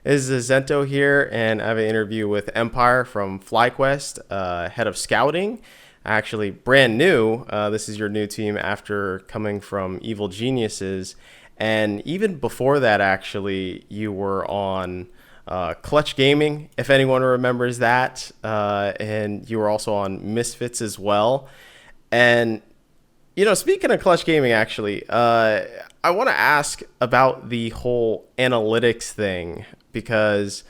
This is Zento here, and I have an interview with Empyre from FlyQuest, head of scouting. Actually, brand new. This is your new team after coming from Evil Geniuses. And even before that, actually, you were on Clutch Gaming, if anyone remembers that. And you were also on Misfits as well. And speaking of Clutch Gaming, actually, I want to ask about the whole analytics thing because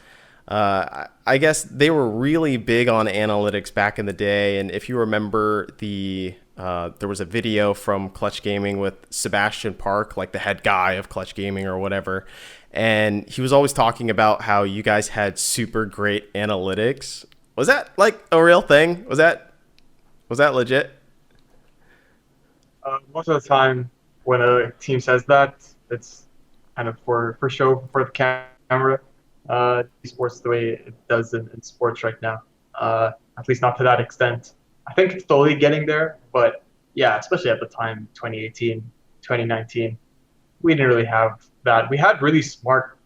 I guess they were really big on analytics back in the day. And if you remember, there was a video from Clutch Gaming with Sebastian Park, like the head guy of Clutch Gaming or whatever. And he was always talking about how you guys had super great analytics. Was that like a real thing? Was that legit? Most of the time, when a team says that, it's kind of for show for the camera. Sports the way it does in sports right now. At least not to that extent. I think it's slowly getting there, but yeah, especially at the time, 2018, 2019, we didn't really have that. We had really smart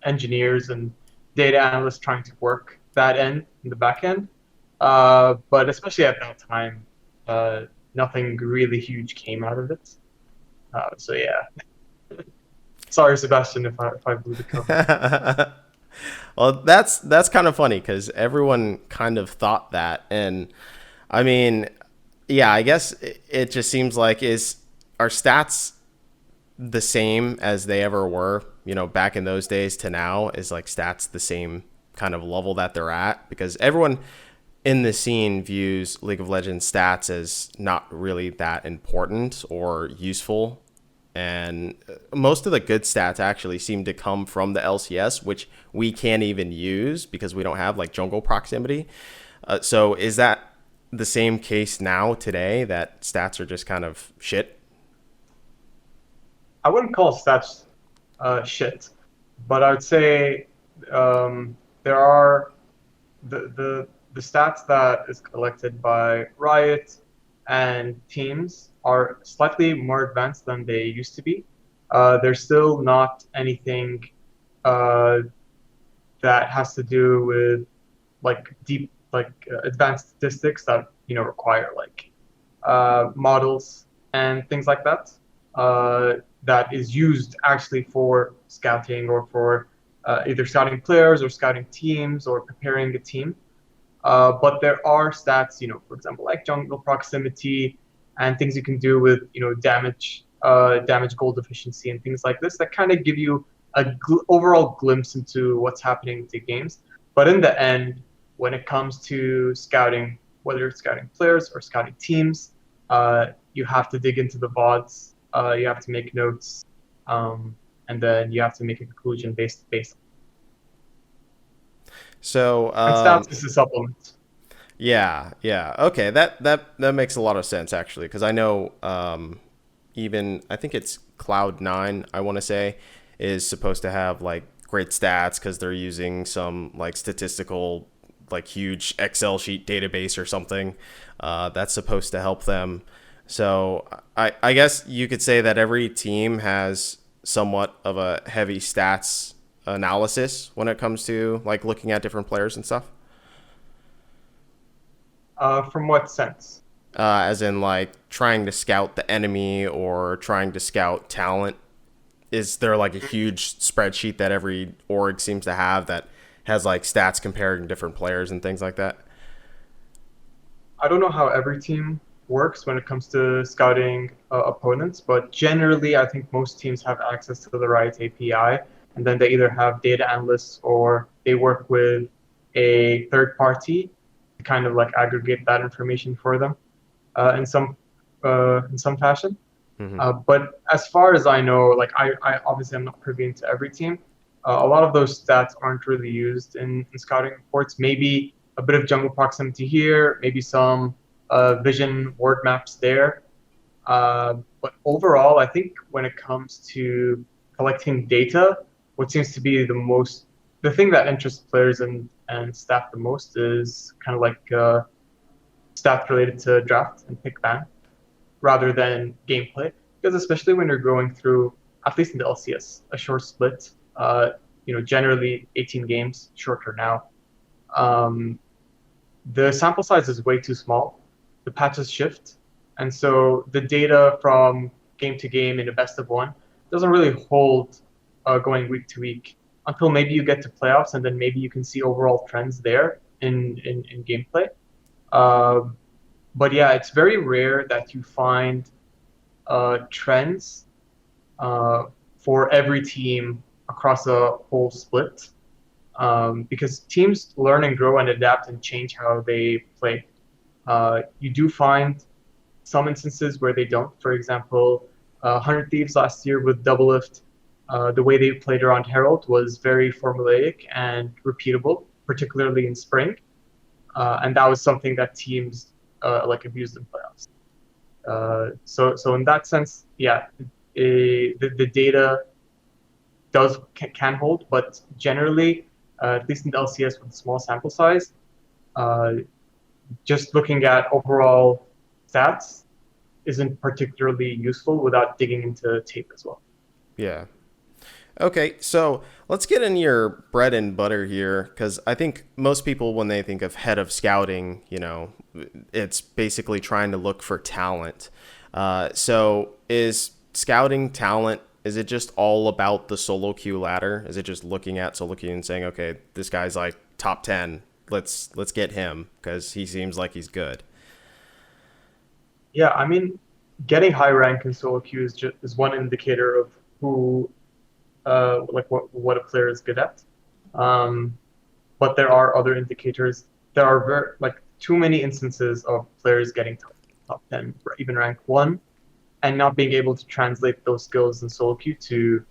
engineers and data analysts trying to work that end in the back end. But especially at that time, nothing really huge came out of it. So yeah, sorry, Sebastian, if I blew the cover. Well, that's kind of funny because everyone kind of thought that, and I mean, yeah, I guess it just seems like is our stats the same as they ever were, back in those days to now? Is like stats the same kind of level that they're at? Because everyone in the scene views League of Legends stats as not really that important or useful. And most of the good stats actually seem to come from the LCS, which we can't even use because we don't have like jungle proximity. So is that the same case now today that stats are just kind of shit? I wouldn't call stats shit, but I would say there are the stats that is collected by Riot and teams are slightly more advanced than they used to be. They're still not anything uh, that has to do with like deep advanced statistics that require like models and things like that. That is used actually for scouting or for either scouting players or scouting teams or preparing a team. But there are stats, for example, like jungle proximity and things you can do with, damage goal efficiency and things like this that kind of give you a overall glimpse into what's happening with the games. But in the end, when it comes to scouting, whether it's scouting players or scouting teams, you have to dig into the VODs. You have to make notes, and then you have to make a conclusion based. So And stats is a supplement. yeah, yeah, okay, that makes a lot of sense actually because I know even I think it's Cloud9, I want to say, is supposed to have like great stats because they're using some like statistical like huge Excel sheet database or something that's supposed to help them. So I guess you could say that every team has somewhat of a heavy stats analysis when it comes to like looking at different players and stuff. From what sense? As in like trying to scout the enemy or trying to scout talent. Is there like a huge spreadsheet that every org seems to have that has like stats comparing different players and things like that? I don't know how every team works when it comes to scouting opponents, but generally, I think most teams have access to the Riot API, and then they either have data analysts or they work with a third party to kind of like aggregate that information for them in some fashion. Hmm. But as far as I know, like I obviously I'm not privy to every team. A lot of those stats aren't really used in scouting reports. Maybe a bit of jungle proximity here, maybe some vision word maps there. But overall, I think when it comes to collecting data, what seems to be the thing that interests players and staff the most is kind of like stats related to draft and pick ban rather than gameplay. Because especially when you're going through, at least in the LCS, a short split, generally 18 games, shorter now. Um, the sample size is way too small. The patches shift, and so the data from game to game in a best of one doesn't really hold going week to week until maybe you get to playoffs, and then maybe you can see overall trends there in gameplay. Um, but yeah, it's very rare that you find trends uh, for every team across a whole split, because teams learn and grow and adapt and change how they play. You do find some instances where they don't. For example, 100 Thieves last year with Double Lift, the way they played around Herald was very formulaic and repeatable, particularly in Spring. And that was something that teams like abused in playoffs. So in that sense, yeah, the data can hold, but generally, at least in the LCS with small sample size, uh, just looking at overall stats isn't particularly useful without digging into tape as well. Yeah. Okay, so let's get in your bread and butter here, because I think most people, when they think of head of scouting, it's basically trying to look for talent. So is scouting talent? Is it just all about the solo queue ladder? Is it just looking at solo queue and saying, okay, this guy's like top 10. Let's get him because he seems like he's good. Yeah, I mean, getting high rank in solo queue is one indicator of who like what a player is good at. Um, but there are other indicators. There are like too many instances of players getting top 10, or even rank 1, and not being able to translate those skills in solo queue to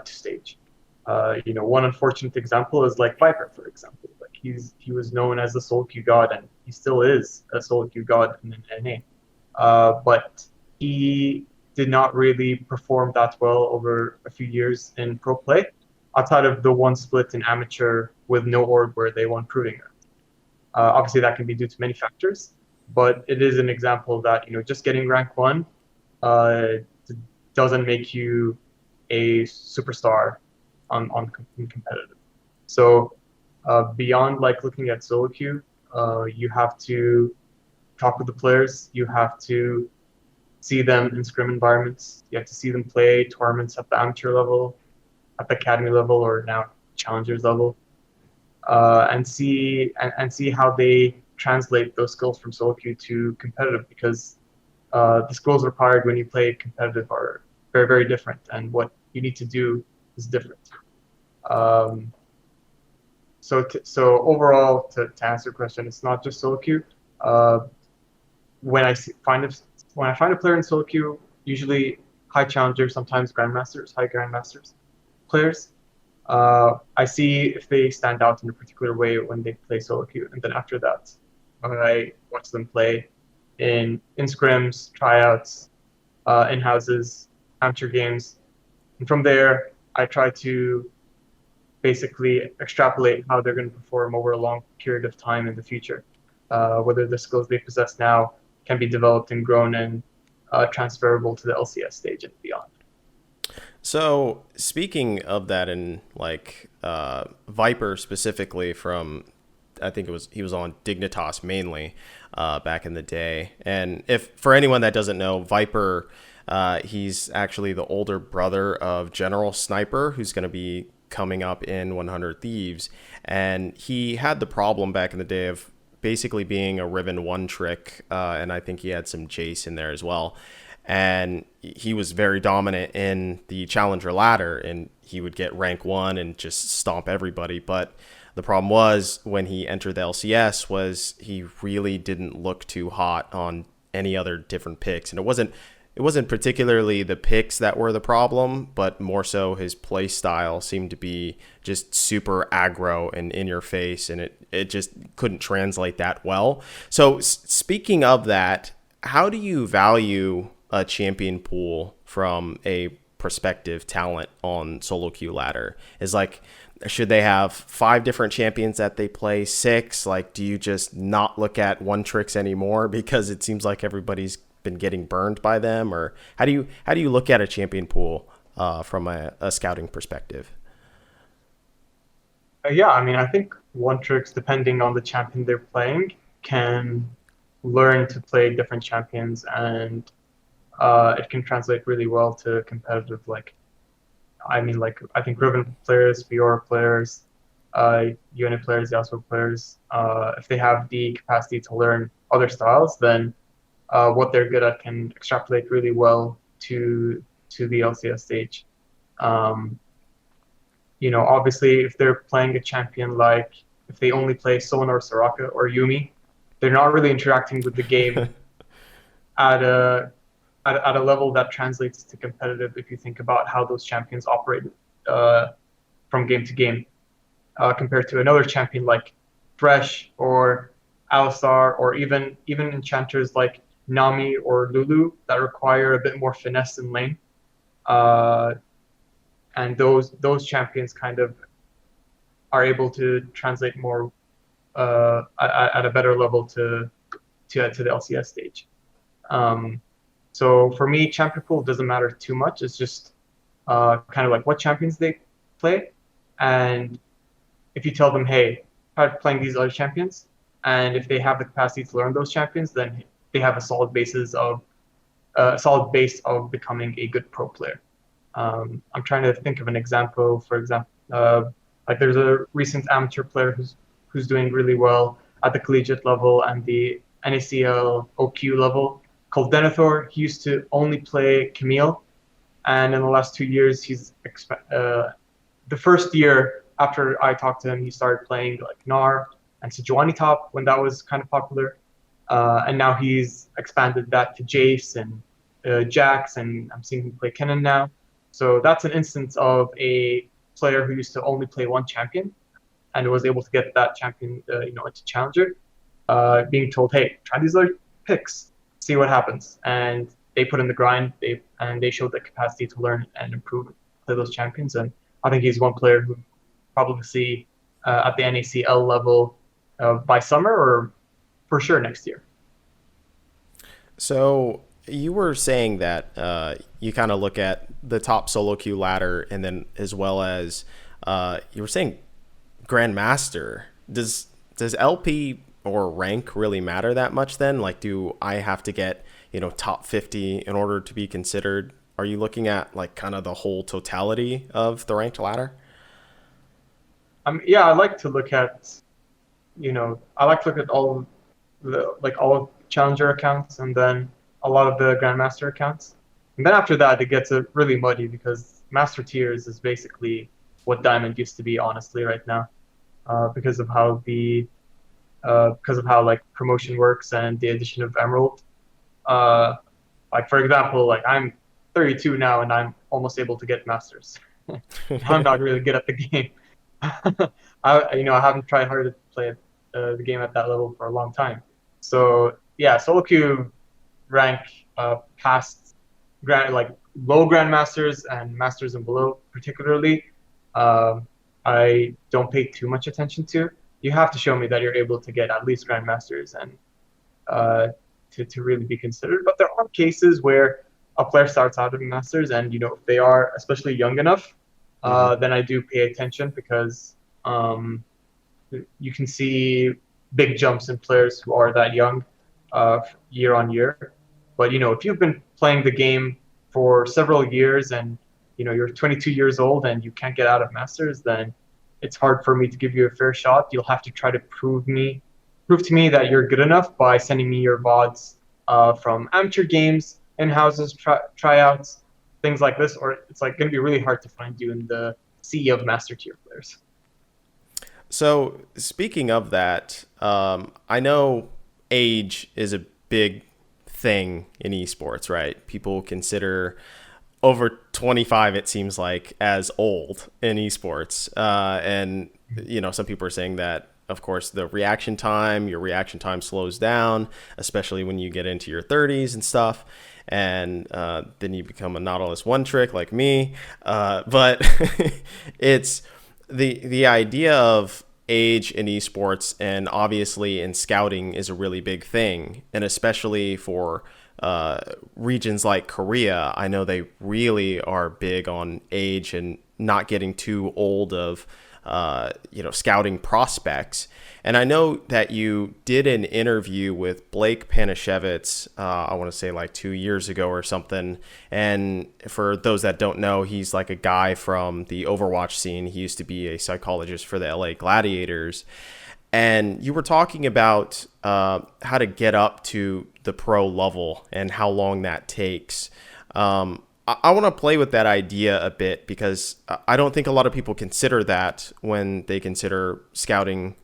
stage. One unfortunate example is like Viper, for example. Like he was known as the solo queue god, and he still is a solo queue god in NA. But he did not really perform that well over a few years in pro play, outside of the one split in amateur with no org where they won proving it. Obviously, that can be due to many factors, but it is an example that just getting rank 1 uh, doesn't make you a superstar in competitive. So beyond like looking at solo queue, you have to talk with the players. You have to see them in scrim environments. You have to see them play tournaments at the amateur level, at the academy level, or now challengers level, and see how they translate those skills from solo queue to competitive, because the skills required when you play competitive are very, very different, and what you need to do is different. Um, so overall, to answer your question, it's not just solo queue. Uh, when I find a player in solo queue, usually high challenger, sometimes grandmasters, high grandmasters players, I see if they stand out in a particular way when they play solo queue, and then after that, I watch them play in scrims, tryouts, in houses, amateur games, and from there I try to basically extrapolate how they're going to perform over a long period of time in the future, whether the skills they possess now can be developed and grown and transferable to the LCS stage and beyond. So speaking of that, and like Viper specifically, from I think he was on Dignitas mainly back in the day. And if for anyone that doesn't know, Viper, he's actually the older brother of General Sniper, who's going to be coming up in 100 Thieves. And he had the problem back in the day of basically being a Riven one trick, and I think he had some Jace in there as well. And he was very dominant in the challenger ladder, and he would get rank 1 and just stomp everybody. But the problem was when he entered the LCS was he really didn't look too hot on any other different picks. And it wasn't particularly the picks that were the problem, but more so his play style seemed to be just super aggro and in your face, and it just couldn't translate that well. So speaking of that, how do you value a champion pool from a prospective talent on solo queue ladder? Is like, should they have 5 different champions that they play, 6? Like, do you just not look at one tricks anymore because it seems like everybody's been getting burned by them? Or how do you look at a champion pool from a scouting perspective? Yeah, I mean, I think one tricks, depending on the champion they're playing, can learn to play different champions, and it can translate really well to competitive. Like, I mean, like I think Riven players, Fiora players, UNA players, Yasuo players, if they have the capacity to learn other styles, then what they're good at can extrapolate really well to the LCS stage. Um, Obviously, if they're playing a champion like if they only play Sona or Soraka or Yumi, they're not really interacting with the game at a level that translates to competitive. If you think about how those champions operate uh, from game to game, compared to another champion like Thresh or Alistar, or even enchanters like Nami or Lulu that require a bit more finesse in lane. Uh, and those champions kind of are able to translate more at a better level to the LCS stage. Um, so for me, champion pool doesn't matter too much. It's just kind of like what champions they play, and if you tell them, hey, try playing these other champions, and if they have the capacity to learn those champions, then they have a solid base of becoming a good pro player. I'm trying to think of an example. For example, like there's a recent amateur player who's doing really well at the collegiate level and the NACL OQ level called Denethor. He used to only play Camille, and in the last 2 years, the first year after I talked to him, he started playing like Gnar and Sejuani top when that was kind of popular, and now he's expanded that to Jace and Jax, and I'm seeing him play Kennen now. So that's an instance of a player who used to only play one champion and was able to get that champion, into challenger, being told, "Hey, try these other picks, see what happens." And they put in the grind, they showed the capacity to learn and improve, and play those champions. And I think he's one player who probably see at the NACL level by summer or for sure next year. So you were saying that you kind of look at the top solo queue ladder, and then as well as you were saying Grandmaster. Does LP or rank really matter that much then? Like, do I have to get top 50 in order to be considered? Are you looking at like kind of the whole totality of the ranked ladder? Yeah, I like to look at, I like to look at all challenger accounts and then a lot of the grandmaster accounts. And then after that, it gets really muddy because master tiers is basically what diamond used to be, honestly, right now, because of how like promotion works and the addition of emerald. Uh, like for example, like I'm 32 now and I'm almost able to get masters. I'm not really good at the game. I haven't tried hard to play the game at that level for a long time. So yeah, solo queue rank past like low grandmasters and masters and below particularly. Um, I don't pay too much attention to. You have to show me that you're able to get at least grandmasters and uh, to really be considered. But there are cases where a player starts out in masters, and if they are especially young enough, Mm-hmm. then I do pay attention because um, you can see big jumps in players who are that young year on year. But if you've been playing the game for several years and you're 22 years old and you can't get out of masters, then it's hard for me to give you a fair shot. You'll have to try to prove to me that you're good enough by sending me your VODs from amateur games, in houses, tryouts, things like this, or it's like going to be really hard to find you in the sea of master tier players. So speaking of that, I know age is a big thing in esports, right? People consider over 25, it seems like, as old in esports. And, some people are saying that, of course, your reaction time slows down, especially when you get into your 30s and stuff. And then you become a Nautilus one trick like me. But it's the idea of age in esports, and obviously in scouting, is a really big thing, and especially for regions like Korea. I know they really are big on age and not getting too old of scouting prospects. And I know that you did an interview with Blake Panashevitz, I want to say like 2 years ago or something. And for those that don't know, he's like a guy from the Overwatch scene. He used to be a psychologist for the LA Gladiators. And you were talking about how to get up to the pro level and how long that takes. I want to play with that idea a bit because I don't think a lot of people consider that when they consider scouting,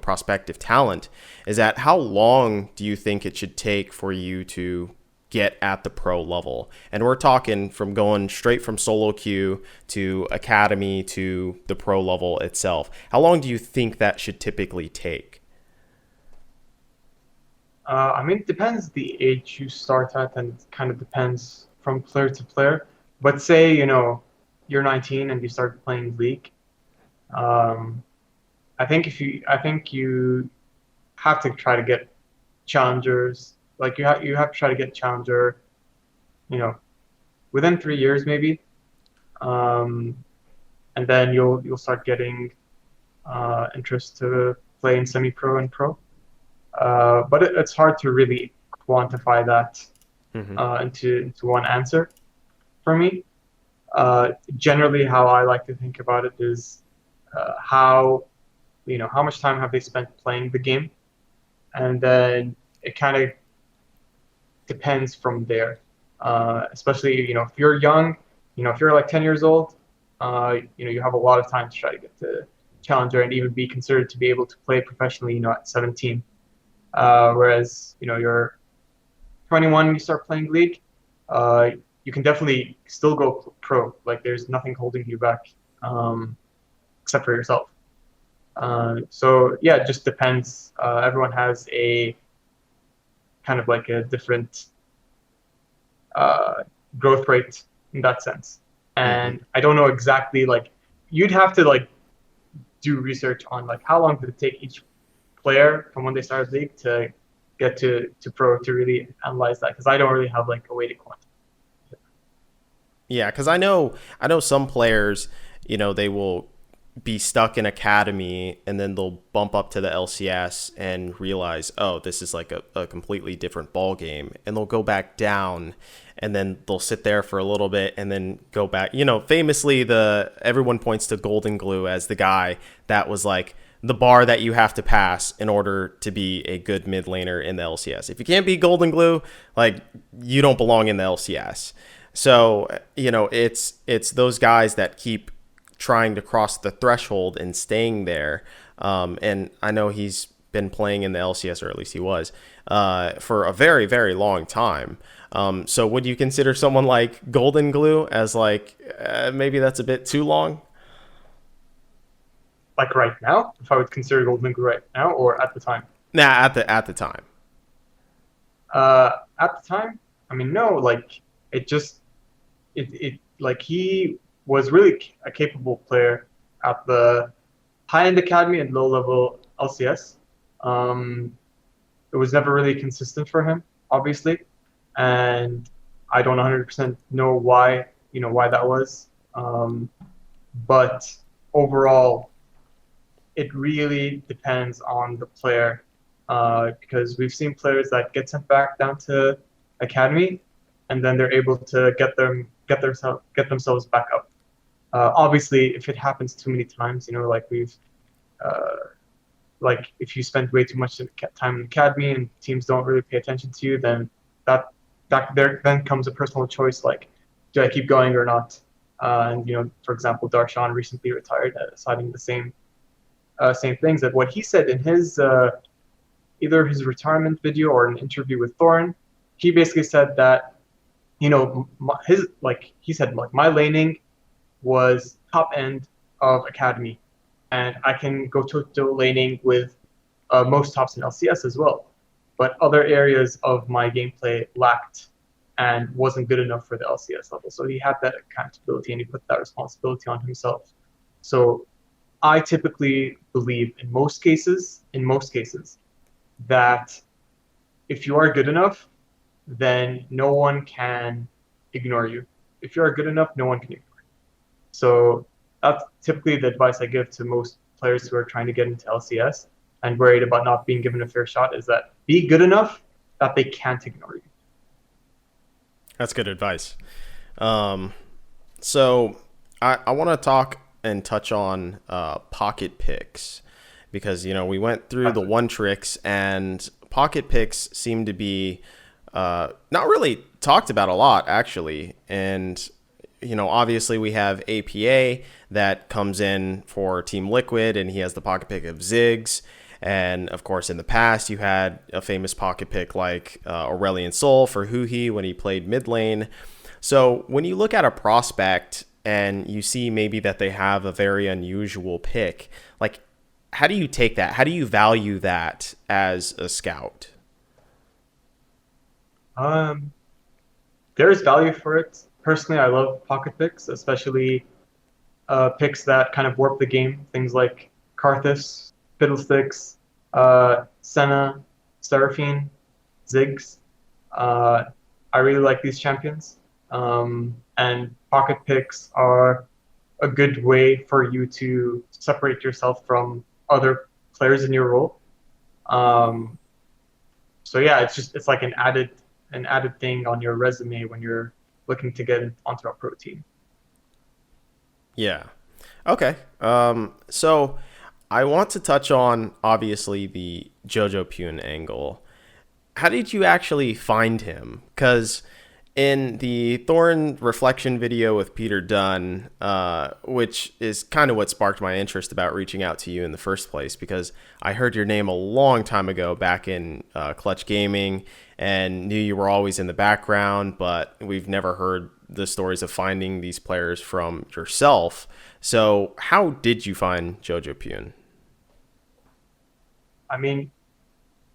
prospective talent. Is that how long do you think it should take for you to get at the pro level? And we're talking from going straight from solo queue to academy to the pro level itself. How long do you think that should typically take? It depends the age you start at, and it kind of depends from player to player. But say, you're 19 and you start playing League. Um, I think you have to try to get challengers. Like you have to try to get challenger, you know, within 3 years maybe. Um, and then you'll start getting interest to play in semi-pro and pro. But it's hard to really quantify that Mm-hmm. into one answer for me. Generally, how I like to think about it is how much time have they spent playing the game, and then it kind of depends from there. Especially, if you're young, if you're like 10 years old, you have a lot of time to try to get to challenger and even be considered to be able to play professionally, at 17. Whereas, you're 21, you start playing League, you can definitely still go pro. Like there's nothing holding you back, except for yourself. So yeah, it just depends. Everyone has a kind of like a different uh, growth rate in that sense. Mm-hmm. And I don't know exactly, like you'd have to like do research on like how long did it take each player from when they started League to get to pro to really analyze that, because I don't really have like a way to quantify. Yeah, because I know some players, they will be stuck in academy and then they'll bump up to the LCS and realize, oh, this is like a completely different ball game, and they'll go back down and then they'll sit there for a little bit and then go back. Famously, the everyone points to Golden Glue as the guy that was like the bar that you have to pass in order to be a good mid laner in the LCS. If you can't be Golden Glue, like you don't belong in the LCS. So, it's those guys that keep trying to cross the threshold and staying there. And I know he's been playing in the LCS, or at least he was, for a very, very long time. So would you consider someone like Golden Glue as like, maybe that's a bit too long? Like right now, if I would consider Golden Glue right now or at the time. Nah, at the time. At the time, no, like it just it like he was really a capable player at the high end academy and low level LCS. It was never really consistent for him, obviously, and I don't 100% know why that was. But overall, it really depends on the player, because we've seen players that get sent back down to academy, and then they're able to get themselves back up. Obviously, if it happens too many times, like uh, like if you spend way too much time in academy and teams don't really pay attention to you, then that there then comes a personal choice, like do I keep going or not? And for example, Darshan recently retired, citing the same things. That what he said in his either his retirement video or an interview with Thorin, he basically said that he said like my laning was top end of academy, and I can go to laning with most tops in LCS as well. But other areas of my gameplay lacked and wasn't good enough for the LCS level. So he had that accountability and he put that responsibility on himself. So I typically believe in most cases, that if you are good enough, then no one can ignore you. If you are good enough, no one can ignore you. So that's typically the advice I give to most players who are trying to get into LCS and worried about not being given a fair shot is that be good enough that they can't ignore you. That's good advice. Um, so I want to talk and touch on pocket picks because we went through the That's one tricks and pocket picks seem to be not really talked about a lot actually. And obviously we have APA that comes in for Team Liquid, and he has the pocket pick of Ziggs. And of course, in the past, you had a famous pocket pick like Aurelion Sol for Huhi when he played mid lane. So when you look at a prospect and you see maybe that they have a very unusual pick, like how do you take that? How do you value that as a scout? um, there is value for it. Personally, I love pocket picks, especially picks that kind of warp the game. Things like Karthus, Fiddlesticks, Senna, Seraphine, Ziggs. Uh, I really like these champions. And pocket picks are a good way for you to separate yourself from other players in your role. Um, so yeah, it's like an added thing on your resume when you're looking to get onto a pro team. Yeah. Okay. So I want to touch on obviously the Jojopyun angle. How did you actually find him? Because in the Thorn reflection video with Peter Dunn, which is kind of what sparked my interest about reaching out to you in the first place, because I heard your name a long time ago back in Clutch Gaming and knew you were always in the background, but we've never heard the stories of finding these players from yourself. So how did you find Jojopyun? I mean,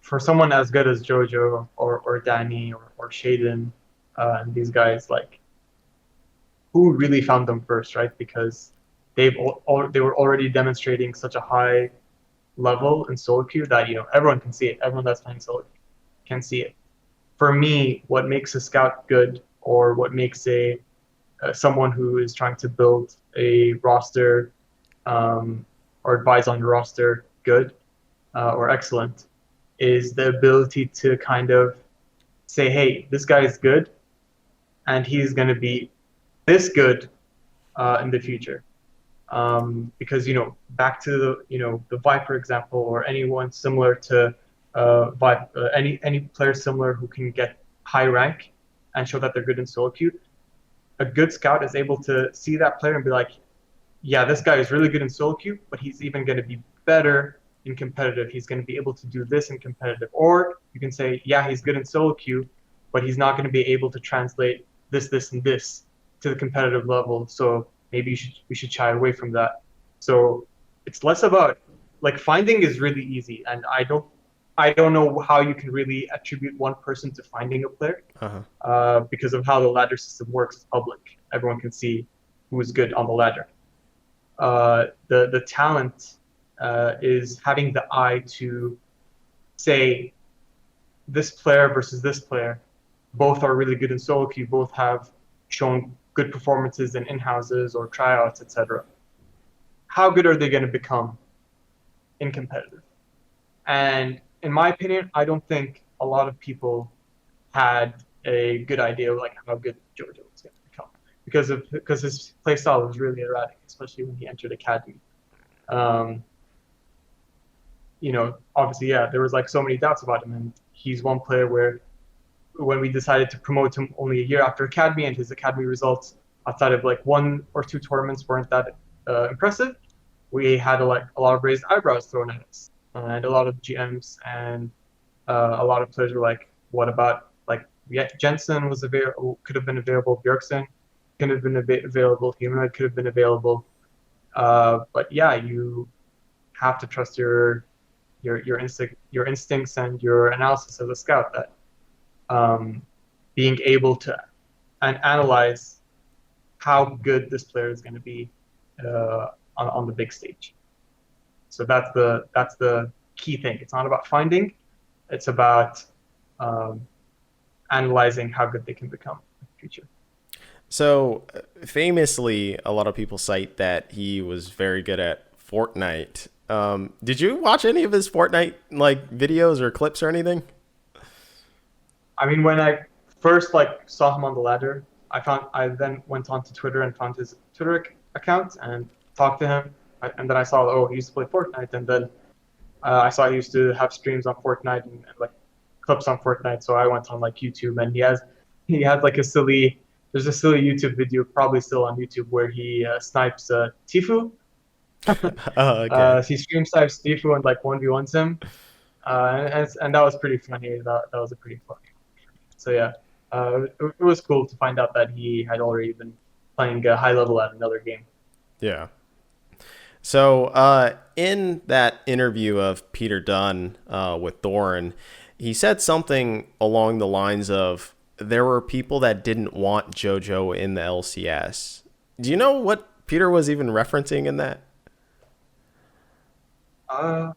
for someone as good as Jojo or Danny or Shaden and these guys, like who really found them first, right? Because they were already demonstrating such a high level in solo queue that everyone can see it. Everyone that's playing solo can see it. For me, what makes a scout good, or what makes a someone who is trying to build a roster um, or advise on your roster good or excellent, is the ability to kind of say, hey, this guy is good, and he's going to be this good in the future. Because back to the Viper example, or anyone similar to Viper, any player similar who can get high rank and show that they're good in solo queue. A good scout is able to see that player and be like, yeah, this guy is really good in solo queue, but he's even going to be better in competitive. He's going to be able to do this in competitive. Or you can say, yeah, he's good in solo queue, but he's not going to be able to translate this, and this to the competitive level. So maybe we should shy away from that. So it's less about, like, finding is really easy, and I don't know how you can really attribute one person to finding a player Uh-huh. because of how the ladder system works. It's public. Everyone can see who is good on the ladder. The talent is having the eye to say this player versus this player. Both are really good in solo queue. Both have shown good performances in in-houses or tryouts, etc. How good are they going to become in competitive? And in my opinion, I don't think a lot of people had a good idea of like how good Jojo was going to become because his play style was really erratic, especially when he entered academy. Um, Obviously, yeah, there was like so many doubts about him, and he's one player where when we decided to promote him only a year after academy, and his academy results outside of like one or two tournaments weren't that impressive, we had a lot of raised eyebrows thrown at us, and a lot of GMs and a lot of players were like, "What about like yeah, Jensen was available? Could have been available. Bjergsen could have been available. Humanoid could have been available." But yeah, you have to trust your instincts and your analysis as a scout that um, being able to analyze how good this player is going to be on the big stage. So that's the key thing. It's not about finding; it's about um, analyzing how good they can become in the future. So famously, a lot of people cite that he was very good at Fortnite. Did you watch any of his Fortnite like videos or clips or anything? I mean, when I first like saw him on the ladder, I then went on to Twitter and found his Twitter account and talked to him. And then I saw, oh, he used to play Fortnite, and then I saw he used to have streams on Fortnite and like clips on Fortnite. So I went on like YouTube, and he has like a silly there's a silly YouTube video, probably still on YouTube, where he snipes Tifu. Oh, okay. He stream snipes Tifu and like 1v1s him, and that was pretty funny. That was a pretty funny. So yeah, it was cool to find out that he had already been playing high level at another game. Yeah. So in that interview of Peter Dunn with Thorin, he said something along the lines of there were people that didn't want JoJo in the LCS. Do you know what Peter was even referencing in that? Uh,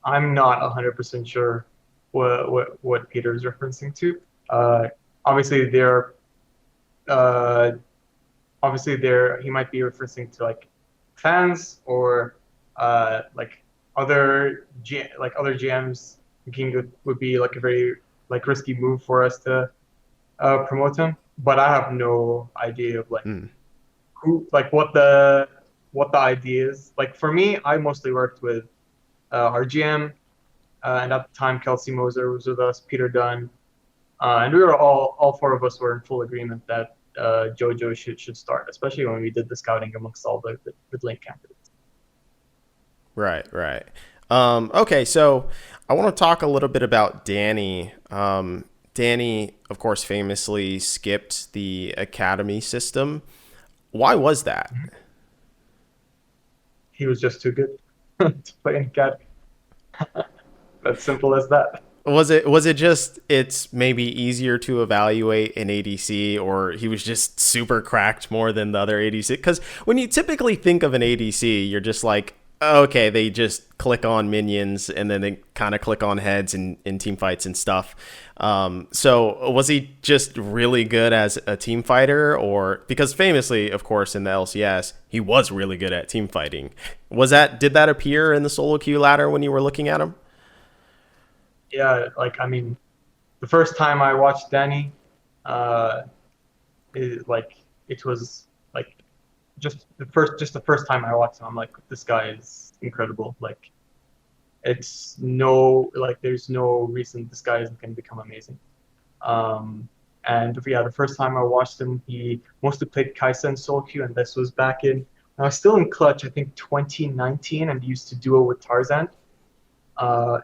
I'm not 100% sure what Peter's referencing to. Uh, obviously, uh, there he might be referencing to like fans or like other GMs thinking it would be like a very like risky move for us to promote him. But I have no idea of like Hmm. who like what the idea is. Like for me, I mostly worked with our GM, and at the time Kelsey Moser was with us, Peter Dunn, and we were all four of us were in full agreement that JoJo should start, especially when we did the scouting amongst all the link candidates. Right, right. Okay, so I want to talk a little bit about Danny. Danny, of course, famously skipped the academy system. Why was that? He was just too good to play in academy. As simple as that. Was it just it's maybe easier to evaluate an ADC, or he was just super cracked more than the other ADC? Because when you typically think of an ADC, you're just like, okay, they just click on minions and then they kind of click on heads in team fights and stuff. So was he just really good as a team fighter, or because famously, of course, in the LCS, he was really good at team fighting. Did that appear in the solo queue ladder when you were looking at him? Yeah, like I mean, the first time I watched Danny, uh, it was like just the first time I watched him, I'm like, this guy is incredible. Like there's no reason this guy isn't going to become amazing. And yeah, the first time I watched him, he mostly played Kaisa and solo queue, and this was back in I was still in Clutch, I think 2019, and he used to duo with Tarzan,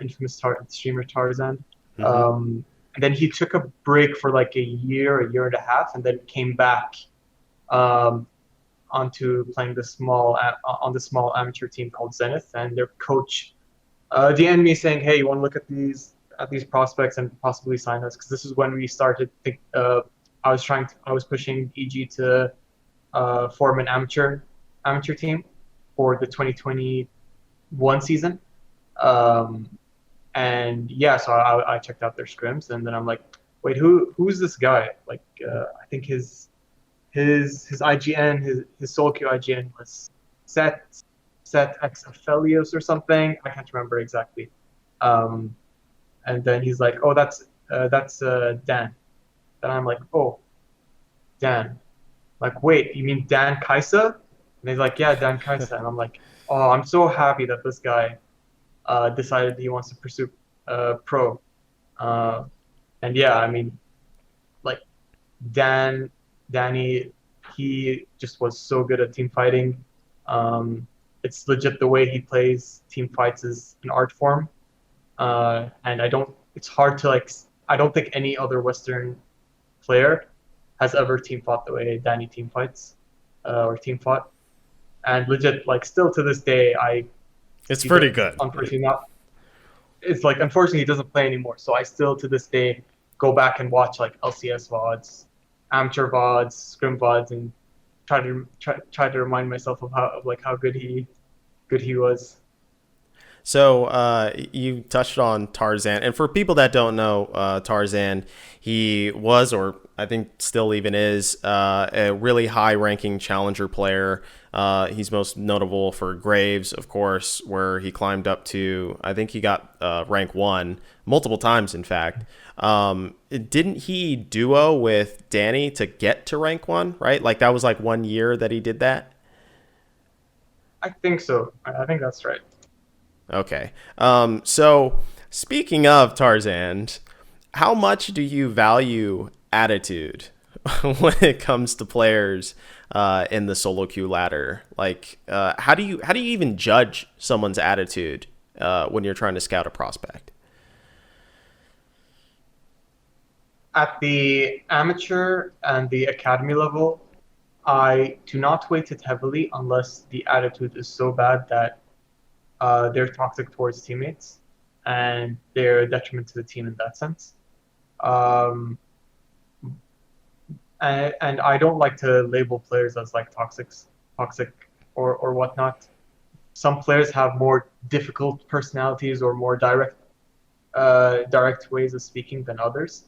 infamous streamer Tarzan. Mm-hmm. And then he took a break for like a year and a half, and then came back um, onto playing on the small amateur team called Zenith. And their coach DM'd me saying, "Hey, you want to look at these prospects and possibly sign us?" Because this is when we started. I was pushing EG to form an amateur team for the 2021 season. Um, and yeah, so I checked out their scrims, and then I'm like, wait, who's this guy? Like, I think his IGN, his solo queue IGN was set X Aphelios or something. I can't remember exactly. Um, and then he's like, oh, that's Dan. And I'm like, oh, Dan. Like, wait, you mean Dan Kaisa? And he's like, yeah, Dan Kaisa. And I'm like, oh, I'm so happy that this guy decided he wants to pursue pro. Uh, and yeah, I mean, like Danny, he just was so good at team fighting. It's legit the way he plays team fights is an art form. And it's hard to like, I don't think any other Western player has ever team fought the way Danny team fights, or team fought. And legit, like still to this day, It's he pretty does, good. unfortunately not. It's like unfortunately he doesn't play anymore. So I still to this day go back and watch like LCS VODs, amateur VODs, scrim VODs, and try to remind myself of how good he was. So you touched on Tarzan, and for people that don't know, Tarzan, he was, or I think still even is, a really high-ranking challenger player. He's most notable for Graves, of course, where he climbed up to, I think he got rank one multiple times, in fact. Didn't he duo with Danny to get to rank one, right? Like that was like 1 year that he did that. I think so. I think that's right. Okay. So speaking of Tarzan, how much do you value attitude when it comes to players in the solo queue ladder? Like, how do you even judge someone's attitude when you're trying to scout a prospect? At the amateur and the academy level, I do not weight it heavily unless the attitude is so bad that they're toxic towards teammates and they're a detriment to the team in that sense. Um, and I don't like to label players as like toxic or whatnot. Some players have more difficult personalities or more direct ways of speaking than others,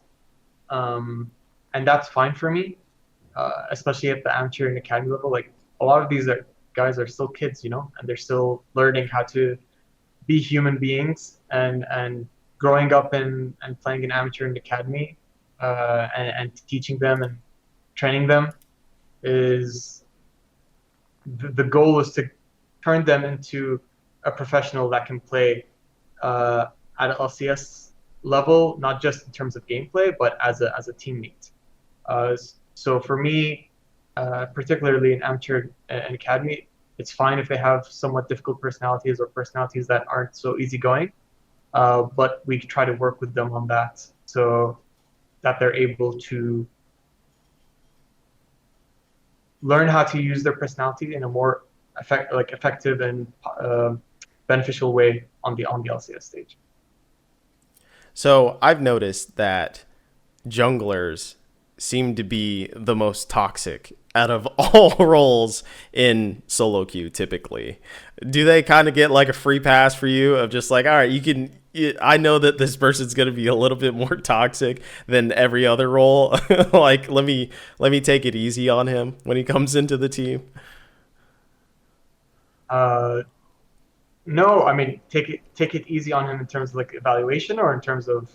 um, and that's fine for me. Especially at the amateur and academy level, like a lot of these guys are still kids, and they're still learning how to be human beings and growing up and playing in amateur and academy, and teaching them and training them is the goal is to turn them into a professional that can play uh, at an LCS level, not just in terms of gameplay, but as a teammate. Uh, so for me, particularly in amateur and academy, it's fine if they have somewhat difficult personalities or personalities that aren't so easygoing, but we try to work with them on that so that they're able to learn how to use their personality in a more effective and beneficial way on the LCS stage. So I've noticed that junglers seem to be the most toxic out of all roles in solo queue typically. Do they kind of get like a free pass for you of just like, all right, I know that this person's going to be a little bit more toxic than every other role. Like let me take it easy on him when he comes into the team. Uh, no, I mean take it easy on him in terms of like evaluation or in terms of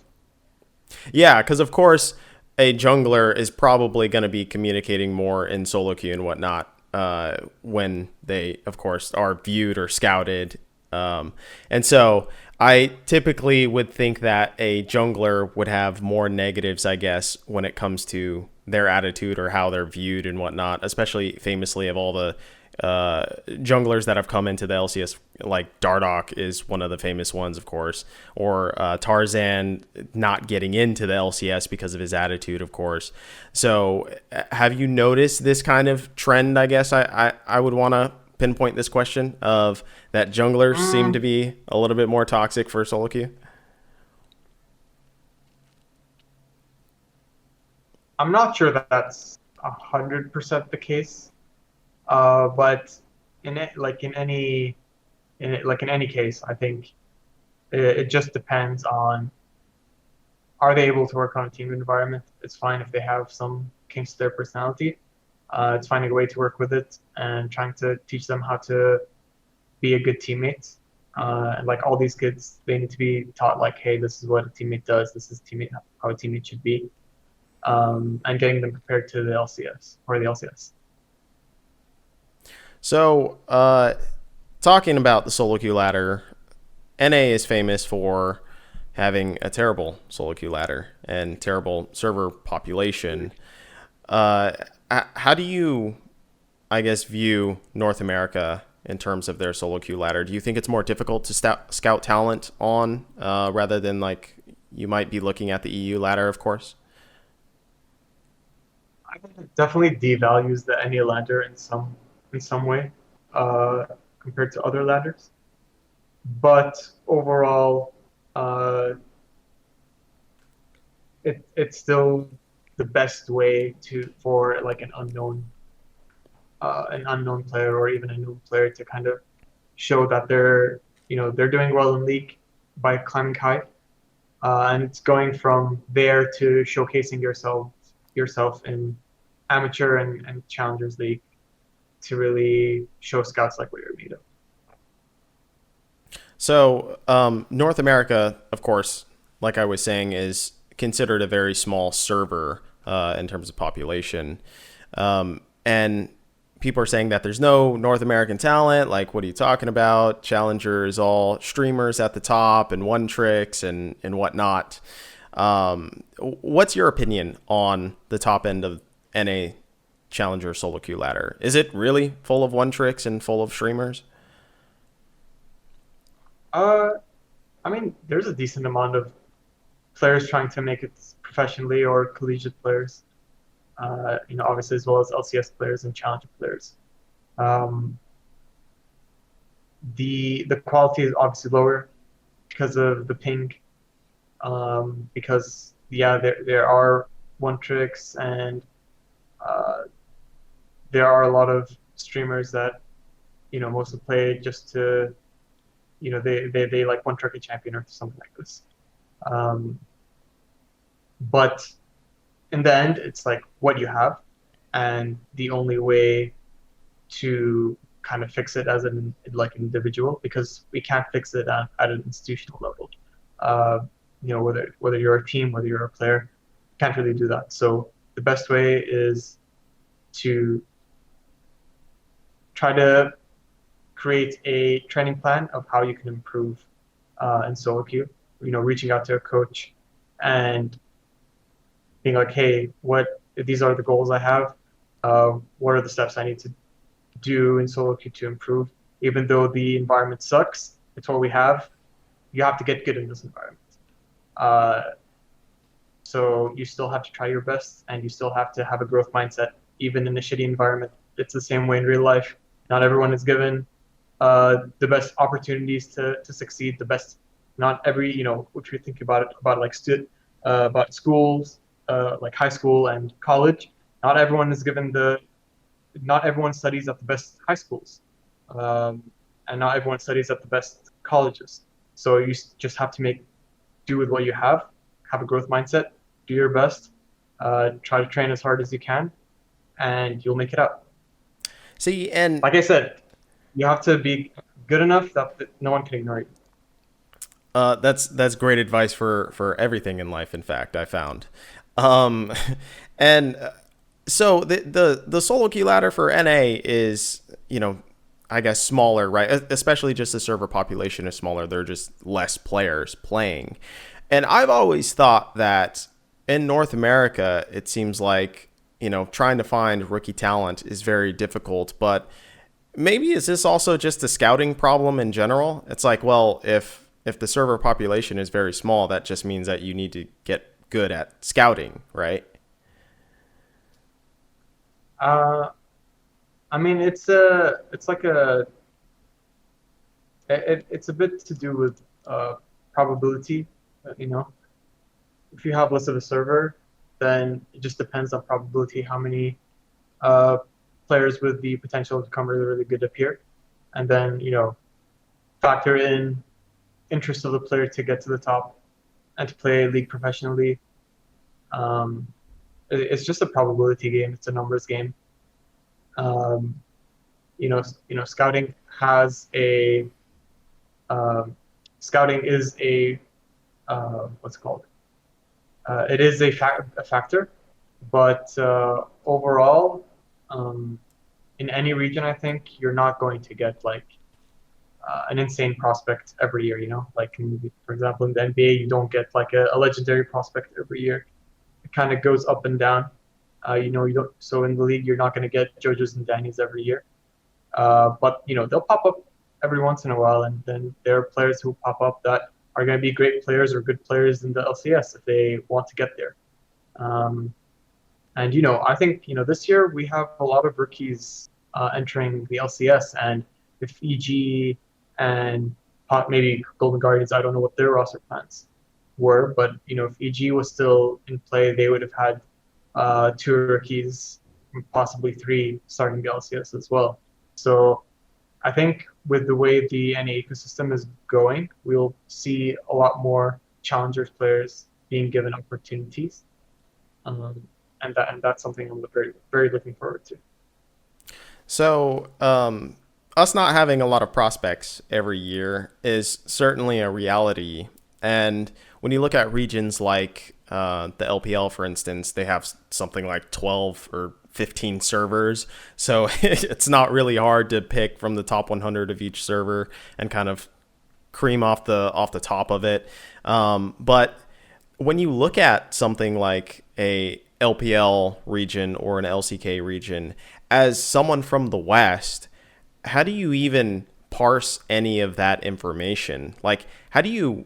Yeah, because of course, a jungler is probably going to be communicating more in solo queue and whatnot when they, of course, are viewed or scouted. And so I typically would think that a jungler would have more negatives, I guess, when it comes to their attitude or how they're viewed and whatnot, especially famously of all the junglers that have come into the LCS, like Dardoch is one of the famous ones, of course, or Tarzan not getting into the LCS because of his attitude, of course. So, have you noticed this kind of trend? I guess I would want to pinpoint this question of that junglers seem to mm, be a little bit more toxic for solo queue. I'm not sure that that's 100% the case. But like in any case, I think it just depends on are they able to work on a team environment. It's fine if they have some kinks to their personality. It's finding a way to work with it and trying to teach them how to be a good teammate. And like all these kids, they need to be taught like, hey, this is what a teammate does. This is teammate how a teammate should be, and getting them prepared to the LCS or the LCS. So, talking about the solo queue ladder, NA is famous for having a terrible solo queue ladder and terrible server population. Uh, how do you, I guess, view North America in terms of their solo queue ladder? Do you think it's more difficult to scout talent on rather than like you might be looking at the EU ladder, of course? I think it definitely devalues the NA ladder in some way, uh, compared to other ladders. But overall, uh, it's still the best way to for like an unknown player or even a new player to kind of show that they're they're doing well in league by climbing high, and it's going from there to showcasing yourself in amateur and challengers league to really show scouts like what you're made of. So, North America, of course, like I was saying, is considered a very small server in terms of population. And people are saying that there's no North American talent. Like, what are you talking about? Challenger is all streamers at the top and one tricks and whatnot. What's your opinion on the top end of NA Challenger solo queue ladder? Is it really full of one tricks and full of streamers? Uh, I mean, there's a decent amount of players trying to make it professionally or collegiate players. Obviously as well as LCS players and challenger players. Um, the quality is obviously lower because of the ping. Because yeah, there are one tricks and uh, there are a lot of streamers that mostly play just to they like one trick a champion or something like this. Um, but in the end, it's like what you have, and the only way to kind of fix it as an like individual, because we can't fix it at an institutional level. Uh, whether you're a team, whether you're a player, can't really do that. So the best way is to try to create a training plan of how you can improve in solo queue. Reaching out to a coach and being like, hey, what these are the goals I have. What are the steps I need to do in solo queue to improve? Even though the environment sucks, it's what we have. You have to get good in this environment. Uh, so you still have to try your best, and you still have to have a growth mindset, even in a shitty environment. It's the same way in real life. Not everyone is given the best opportunities to succeed. The best, not every, which we think about it about like about schools, like high school and college. Not everyone is given not everyone studies at the best high schools, um, and not everyone studies at the best colleges. So you just have to do with what you have a growth mindset, do your best, try to train as hard as you can, and you'll make it out. See, and Like I said, you have to be good enough that no one can ignore you. that's great advice for everything in life. In fact, I found, um, and so the solo key ladder for NA is I guess smaller, right? Especially just the server population is smaller. There are just less players playing, and I've always thought that in North America, it seems like trying to find rookie talent is very difficult, but maybe is this also just a scouting problem in general? It's like, well, if the server population is very small, that just means that you need to get good at scouting, right? Uh, I mean, it's like it's a bit to do with probability. You know, if you have less of a server, then it just depends on probability how many uh, players with the potential to become really, really good appear, and then factor in interest of the player to get to the top and to play league professionally. Um, it's just a probability game. It's a numbers game. Um, Scouting has a scouting is a what's it called? It is a factor, but overall, um, in any region, I think you're not going to get like an insane prospect every year. Like for example, in the NBA, you don't get like a legendary prospect every year. It kind of goes up and down. You don't. So in the league, you're not going to get JoJo's and Danny's every year. But they'll pop up every once in a while, and then there are players who pop up that are going to be great players or good players in the LCS if they want to get there. Um, and I think this year we have a lot of rookies entering the LCS, and if EG and maybe Golden Guardians, I don't know what their roster plans were, but if EG was still in play, they would have had two rookies, possibly three, starting the LCS as well. So I think with the way the NA ecosystem is going, we'll see a lot more challengers players being given opportunities, um, and that's something I'm very very looking forward to. So, us not having a lot of prospects every year is certainly a reality. And when you look at regions like the LPL, for instance, they have something like 12 or 15 servers. So it's not really hard to pick from the top 100 of each server and kind of cream off the top of it. But when you look at something like a LPL region or an LCK region, as someone from the West, how do you even parse any of that information? Like, how do you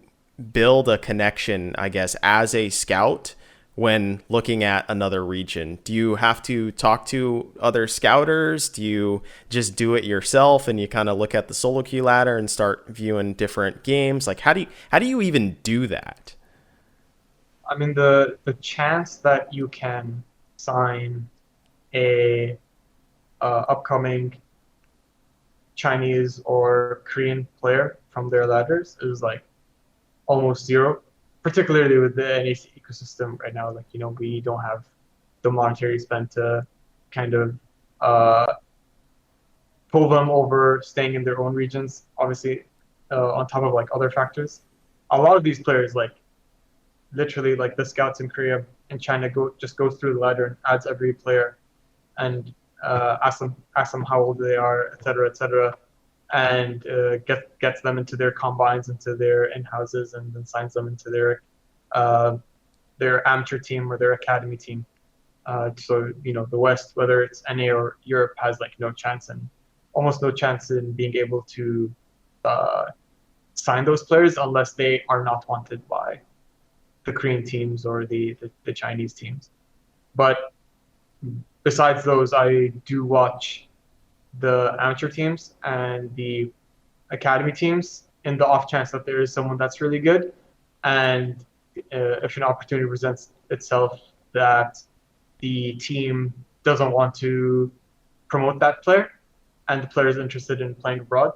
build a connection, I guess, as a scout when looking at another region? Do you have to talk to other scouters? Do you just do it yourself and you kind of look at the solo queue ladder and start viewing different games? Like, how do you even do that? I mean, the chance that you can sign a upcoming Chinese or Korean player from their ladders is like almost zero, particularly with the NA ecosystem right now. Like, we don't have the monetary spend to kind of uh, pull them over staying in their own regions, obviously, on top of like other factors. A lot of these players, like literally, like the scouts in Korea and China goes through the ladder and adds every player and ask them how old they are, et cetera, and gets them into their combines, into their in houses, and then signs them into uh, their amateur team or their academy team. So the West, whether it's NA or Europe, has like no chance and almost no chance in being able to uh, sign those players unless they are not wanted by the Korean teams or the Chinese teams. But besides those, I do watch the amateur teams and the academy teams in the off chance that there is someone that's really good. And if an opportunity presents itself that the team doesn't want to promote that player and the player is interested in playing abroad,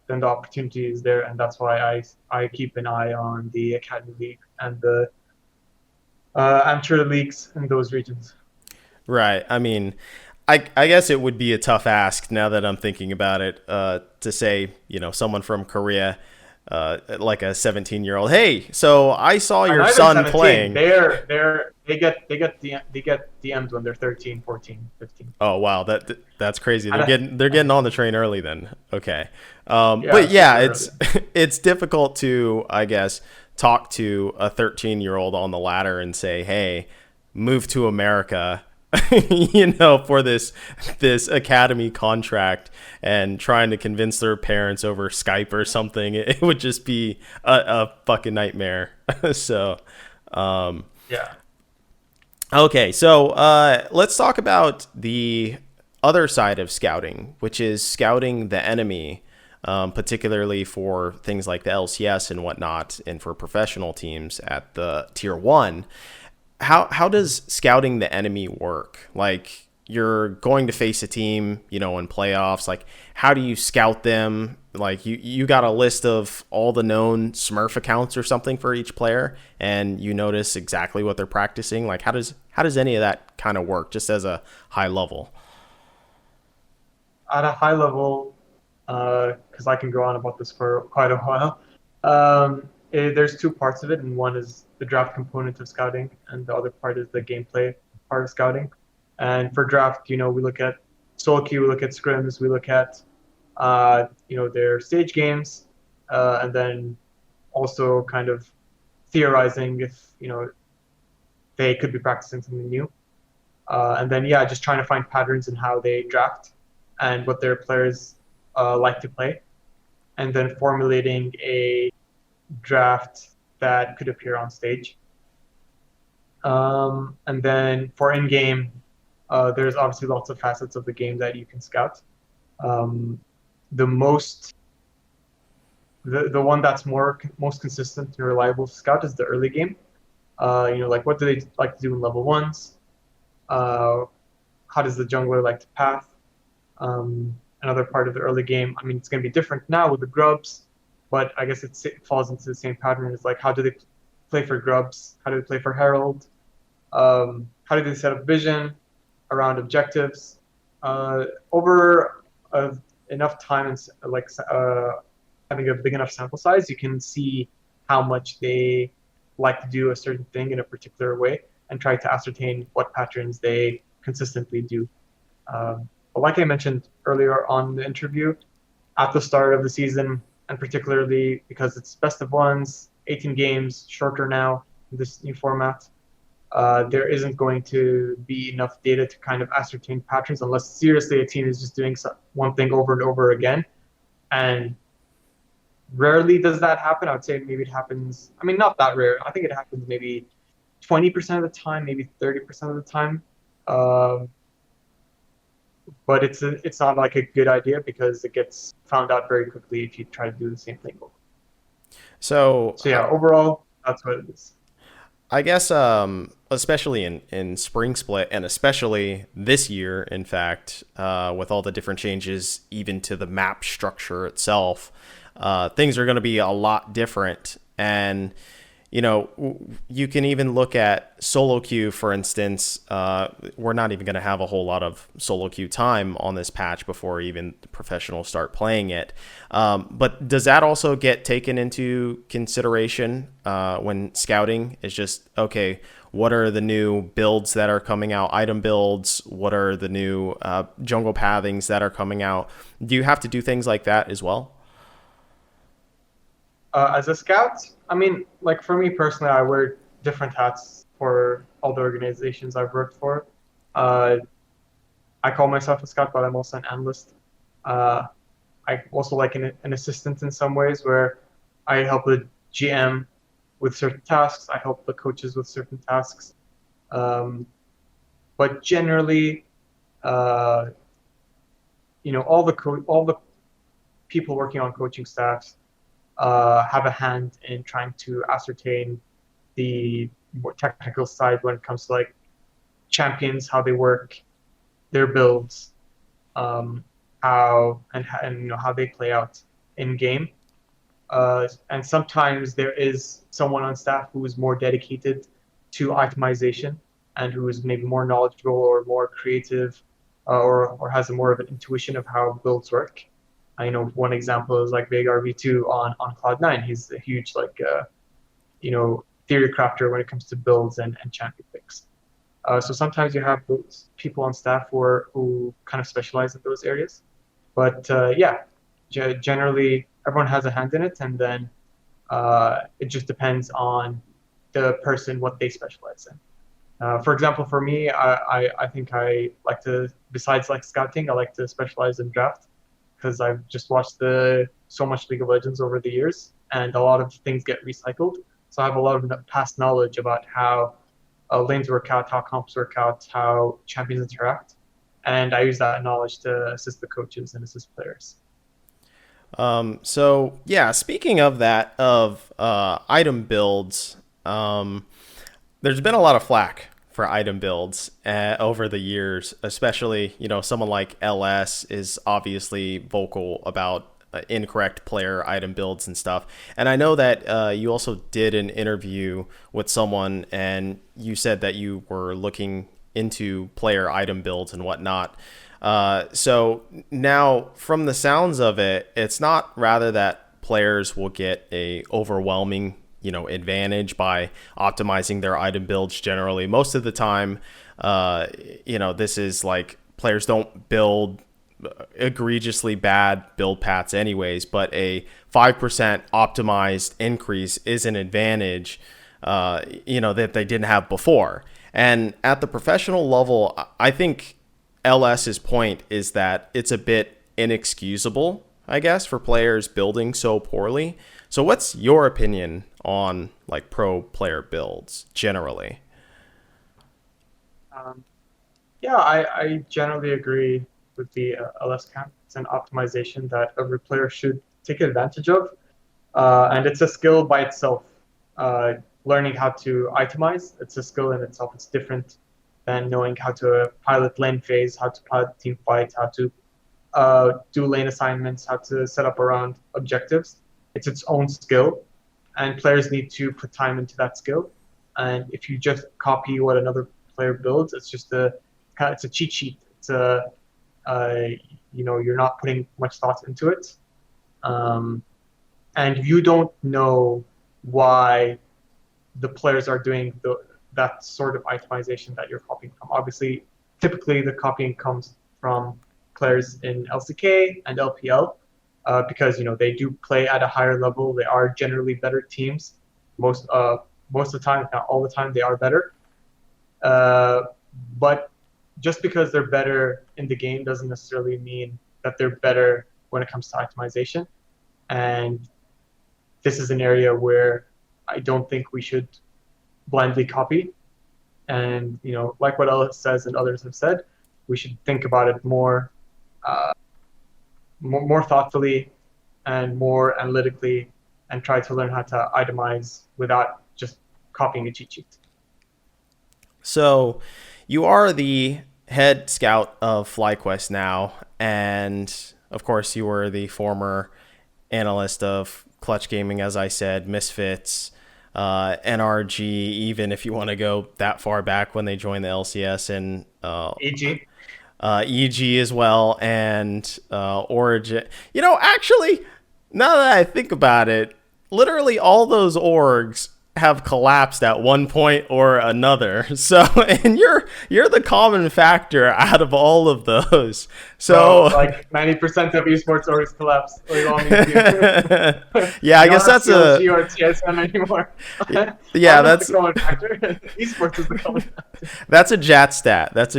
then the opportunity is there. And that's why I keep an eye on the academy league and the amateur leagues in those regions. Right. I mean, I guess it would be a tough ask now that I'm thinking about it, to say, someone from Korea, like a 17-year-old, hey, so I saw Are your not even son 17. playing. They get DM'd when they're 13, 14, 15. Oh wow, that's crazy. And They're getting on the train early then. Okay, yeah, but yeah, super it's early. it's difficult to, I guess, talk to a 13-year-old on the ladder and say, hey, move to America, for this academy contract, and trying to convince their parents over Skype or something. It would just be a fucking nightmare. So. Yeah. Okay, so let's talk about the other side of scouting, which is scouting the enemy, particularly for things like the LCS and whatnot, and for professional teams at the tier one. How does scouting the enemy work? Like, you're going to face a team, in playoffs. Like, how do you scout them? Like, you got a list of all the known Smurf accounts or something for each player, and you notice exactly what they're practicing. Like, how does any of that kind of work, just as a high level? At a high level, because I can go on about this for quite a while. There's two parts of it, and one is the draft component of scouting, and the other part is the gameplay part of scouting. And for draft, we look at solo queue, we look at scrims, we look at their stage games, and then also kind of theorizing if they could be practicing something new. And then yeah, just trying to find patterns in how they draft and what their players like to play, and then formulating a draft that could appear on stage. And then for in-game, there's obviously lots of facets of the game that you can scout. Um, the most the one that's most consistent and reliable to scout is the early game. Like what do they like to do in level ones? How does the jungler like to path? another part of the early game. I mean, it's going to be different now with the grubs, but I guess it falls into the same pattern. It's like, how do they play for grubs? How do they play for Herald? How do they set up vision around objectives? Over enough time and having a big enough sample size, you can see how much they like to do a certain thing in a particular way and try to ascertain what patterns they consistently do. But like I mentioned earlier on the interview, at the start of the season, and particularly because it's best of ones, 18 games, shorter now in this new format, there isn't going to be enough data to kind of ascertain patterns unless seriously a team is just doing one thing over and over again. And rarely does that happen. I would say maybe it happens, I mean, not that rare. I think it happens maybe 20% of the time, maybe 30% of the time. But it's not like a good idea because it gets found out very quickly if you try to do the same thing over. So So yeah, overall, that's what it is. I guess, especially in spring split, and especially this year, in fact, with all the different changes, even to the map structure itself, things are going to be a lot different. And you can even look at solo queue, for instance. We're not even going to have a whole lot of solo queue time on this patch before even the professionals start playing it. But does that also get taken into consideration when scouting? Is just, okay, what are the new builds that are coming out, item builds? What are the new jungle pathings that are coming out? Do you have to do things like that as well? As a scout, I mean, like for me personally, I wear different hats for all the organizations I've worked for. Uh, I call myself a scout, but I'm also an analyst. Uh, I also like an assistant in some ways where I help the GM with certain tasks. I help the coaches with certain tasks. Um, but generally, uh, all the people working on coaching staffs have a hand in trying to ascertain the more technical side when it comes to like champions, how they work, their builds, and how they play out in game. And sometimes there is someone on staff who is more dedicated to itemization and who is maybe more knowledgeable or more creative, or has a more of an intuition of how builds work. I know one example is like Vagar V2 on Cloud9. He's a huge theory crafter when it comes to builds and champion picks. So sometimes you have those people on staff who kind of specialize in those areas. But yeah, generally everyone has a hand in it, and then it just depends on the person what they specialize in. For example, for me, I think I like to, besides like scouting, I like to specialize in draft because I've just watched so much League of Legends over the years, and a lot of things get recycled. So I have a lot of past knowledge about how lanes work out, how comps work out, how champions interact, and I use that knowledge to assist the coaches and assist players. So yeah, speaking of that, of item builds, there's been a lot of flack for item builds over the years, especially, someone like LS is obviously vocal about incorrect player item builds and stuff. And I know that you also did an interview with someone, and you said that you were looking into player item builds and whatnot. So now, from the sounds of it, it's not rather that players will get a overwhelming advantage by optimizing their item builds generally. Most of the time, this is like players don't build egregiously bad build paths anyways, but a 5% optimized increase is an advantage, that they didn't have before. And at the professional level, I think LS's point is that it's a bit inexcusable, I guess, for players building so poorly. So what's your opinion on like pro player builds generally? Yeah, I generally agree with the LS camp. It's an optimization that every player should take advantage of, and it's a skill by itself. Learning how to itemize, it's a skill in itself. It's different than knowing how to pilot lane phase, how to pilot team fight, how to do lane assignments, how to set up around objectives. It's its own skill, and players need to put time into that skill. And if you just copy what another player builds, it's a cheat sheet. Uh, you're not putting much thought into it, um, and you don't know why the players are doing that sort of itemization that you're copying from. Obviously, typically the copying comes from players in LCK and LPL because they do play at a higher level. They are generally better teams. Most of the time, if not all the time, they are better. But just because they're better in the game doesn't necessarily mean that they're better when it comes to itemization. And this is an area where I don't think we should blindly copy. And like what Ellis says and others have said, we should think about it more thoughtfully and more analytically, and try to learn how to itemize without just copying a cheat sheet. So you are the head scout of FlyQuest now, and of course you were the former analyst of Clutch Gaming, as I said, Misfits, NRG, even if you want to go that far back when they joined the LCS, and EG. EG as well, and Origin. Actually, now that I think about it, literally all those orgs have collapsed at one point or another. So, and you're the common factor out of all of those. So, like 90% of esports always collapse. Yeah, I guess that's CLG or TSM anymore. Yeah, that's the common factor. Esports is the common factor. That's a Jat stat. That's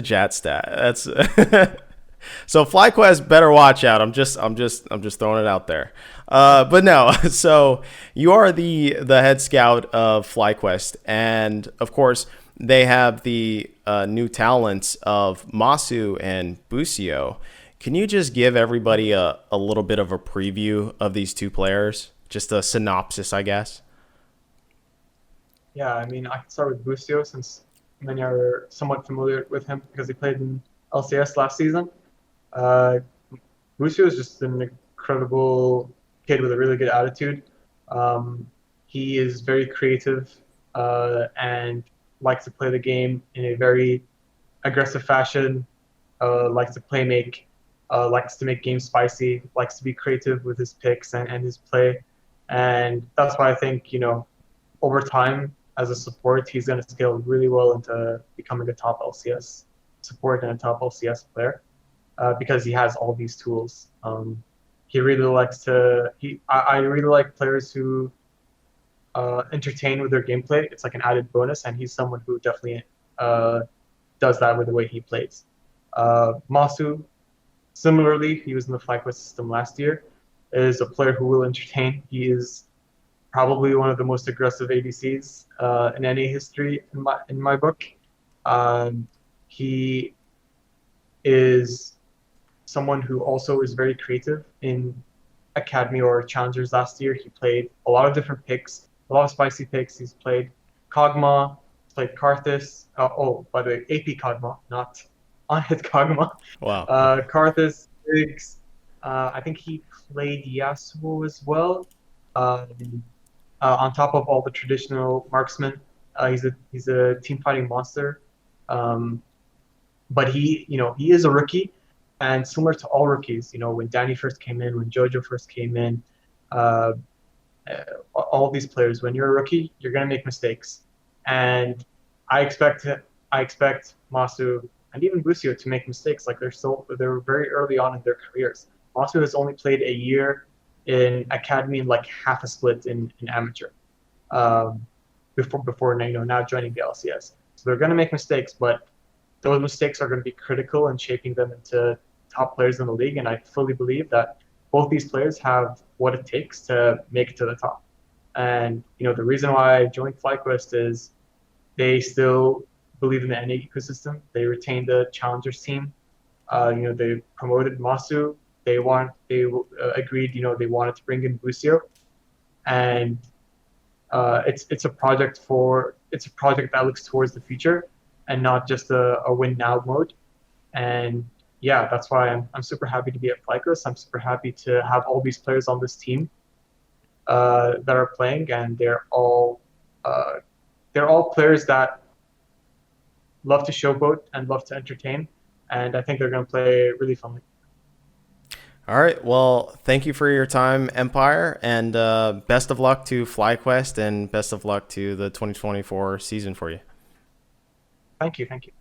So FlyQuest better watch out. I'm just throwing it out there. But no, so you are the head scout of FlyQuest, and of course they have the new talents of Massu and Busio. Can you just give everybody a little bit of a preview of these two players? Just a synopsis, I guess. Yeah, I mean, I can start with Busio since many are somewhat familiar with him because he played in LCS last season. Busio is just an incredible kid with a really good attitude. He is very creative and likes to play the game in a very aggressive fashion, likes to play make, likes to make games spicy, likes to be creative with his picks and his play. And that's why I think, over time as a support, he's going to scale really well into becoming a top LCS support and a top LCS player. Because he has all these tools. He really likes to. I really like players who entertain with their gameplay. It's like an added bonus, and he's someone who definitely does that with the way he plays. Massu, similarly, he was in the FlyQuest system last year, is a player who will entertain. He is probably one of the most aggressive ADCs in any history in my book. He is someone who also is very creative in Academy or Challengers last year. He played a lot of different picks, a lot of spicy picks. He's played Kog'Maw, played Karthus. By the way, AP Kog'Maw, not on-hit Kog'Maw. Wow. Karthus, Ziggs. I think he played Yasuo as well. On top of all the traditional marksmen, he's a team fighting monster. But he is a rookie. And similar to all rookies, when Danny first came in, when Jojo first came in, all these players, when you're a rookie, you're gonna make mistakes. And I expect Massu and even Busio to make mistakes. Like they're very early on in their careers. Massu has only played a year in Academy and like half a split in amateur. Before now joining the LCS. So they're gonna make mistakes, but those mistakes are going to be critical in shaping them into top players in the league. And I fully believe that both these players have what it takes to make it to the top. And, the reason why I joined FlyQuest is they still believe in the NA ecosystem. They retained the Challengers team. They promoted Massu. They agreed, they wanted to bring in Busio. And it's a project that looks towards the future and not just a win now mode. And yeah, that's why I'm super happy to be at FlyQuest. I'm super happy to have all these players on this team that are playing, and uh, they're all players that love to showboat and love to entertain, and I think they're going to play really fun. All right. Well, thank you for your time, Empire, and best of luck to FlyQuest and best of luck to the 2024 season for you. Thank you, thank you.